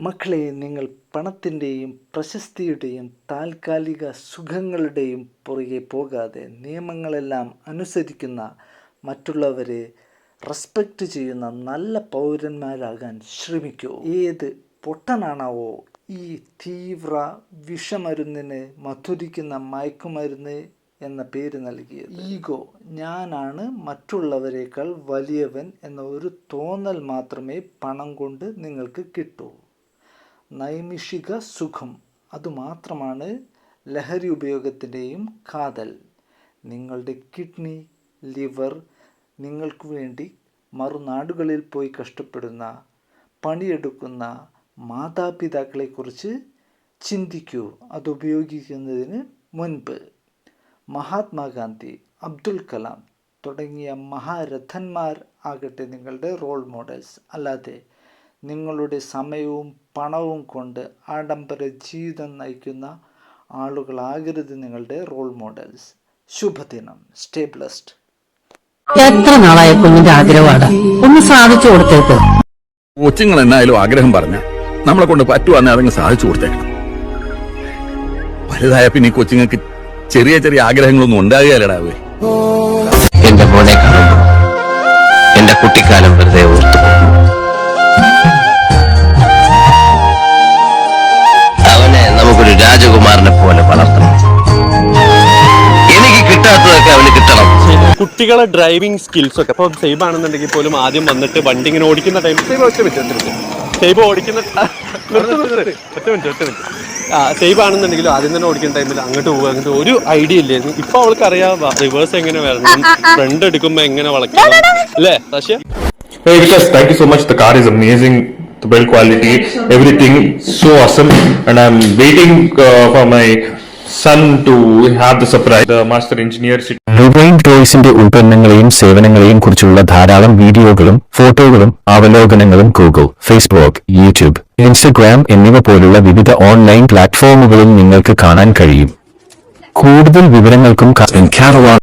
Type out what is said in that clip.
മക്കളെ, നിങ്ങൾ പണത്തിൻ്റെയും പ്രശസ്തിയുടെയും താൽക്കാലിക സുഖങ്ങളുടെയും പുറകെ പോകാതെ നിയമങ്ങളെല്ലാം അനുസരിക്കുന്ന, മറ്റുള്ളവരെ റെസ്പെക്റ്റ് ചെയ്യുന്ന നല്ല പൗരന്മാരാകാൻ ശ്രമിക്കൂ. ഏത് പൊട്ടനാണാവോ ഈ തീവ്ര വിഷമരുന്നിന് മധുരിക്കുന്ന മയക്കുമരുന്ന് എന്ന പേര് നൽകിയത്? ഈഗോ, ഞാനാണ് മറ്റുള്ളവരെക്കാൾ വലിയവൻ എന്ന ഒരു തോന്നൽ മാത്രമേ പണം കൊണ്ട് നിങ്ങൾക്ക് കിട്ടൂ. നൈമിഷിക സുഖം, അതുമാത്രമാണ് ലഹരി ഉപയോഗത്തിൻ്റെയും കാതൽ. നിങ്ങളുടെ കിഡ്നി, ലിവർ നിങ്ങൾക്ക് വേണ്ടി മറുനാടുകളിൽ പോയി കഷ്ടപ്പെടുന്ന, പണിയെടുക്കുന്ന മാതാപിതാക്കളെക്കുറിച്ച് ചിന്തിക്കൂ അതുപയോഗിക്കുന്നതിന് മുൻപ്. മഹാത്മാഗാന്ധി, അബ്ദുൽ കലാം തുടങ്ങിയ മഹാരഥന്മാർ ആകട്ടെ നിങ്ങളുടെ റോൾ മോഡൽസ്. അല്ലാതെ നിങ്ങളുടെ സമയവും പണവും കൊണ്ട് ആഡംബര ജീവിതം നയിക്കുന്ന ആളുകളാകരുത് നിങ്ങളുടെ റോൾ മോഡൽസ്. ശുഭദിനം. Stay blessed. എത്ര നാളായ കുഞ്ഞിന്റെ ആഗ്രഹമാണ്, ഒന്ന് സാധിച്ചു കൊടുത്തേക്ക്. കൊച്ചുങ്ങൾ എന്നായാലും ആഗ്രഹം പറഞ്ഞ നമ്മളെ കൊണ്ട് പറ്റുവാന്നെ അതങ്ങ് സാധിച്ചു കൊടുത്തേക്കണം. വലുതായ പിന്നെ ഈ കൊച്ചുങ്ങൾക്ക് ചെറിയ ചെറിയ ആഗ്രഹങ്ങളൊന്നും ഉണ്ടാകുകയല്ലടാവേ. എന്റെ മോനെ കാണുമ്പോ എന്റെ കുട്ടിക്കാലം വെറുതെ ഓർത്തു. അവനെ നമുക്കൊരു രാജകുമാരനെ പോലെ വളർത്തണം. എനിക്ക് കിട്ടാത്തതൊക്കെ അവന് കിട്ടണം. കുട്ടികളെ ഡ്രൈവിംഗ് സ്കിൽസ് ഒക്കെ ഇപ്പോൾ സേബ് ആണെന്നുണ്ടെങ്കിൽ പോലും ആദ്യം വന്നിട്ട് വണ്ടി ഇങ്ങനെ ഓടിക്കുന്ന ടൈം സേബ് ഓടിക്കുന്ന സേബ് ആണെന്നുണ്ടെങ്കിലും ആദ്യം തന്നെ ഓടിക്കുന്ന ടൈമിൽ അങ്ങോട്ട് പോകുക, അങ്ങോട്ട് ഒരു ഐഡിയ ഇല്ലായിരുന്നു. ഇപ്പൊ അവൾക്ക് അറിയാം റിവേഴ്സ് എങ്ങനെ വരണം, ഫ്രണ്ട് എടുക്കുമ്പോ എങ്ങനെ വളയ്ക്കണം, അല്ലേ Russia? Hey Vikas, thank you so much. The car is amazing. The build quality, everything so awesome. And I'm waiting for my son to have the surprise. The master engineer. റുവൈൻ ടോയ്സിന്റെ ഉൽപ്പന്നങ്ങളെയും സേവനങ്ങളെയും കുറിച്ചുള്ള ധാരാളം വീഡിയോകളും ഫോട്ടോകളും അവലോകനങ്ങളും Google, Facebook, YouTube, Instagram എന്നിവ പോലുള്ള വിവിധ online പ്ലാറ്റ്ഫോമുകളിൽ നിങ്ങൾക്ക് കാണാൻ കഴിയും. കൂടുതൽ വിവരങ്ങൾക്കും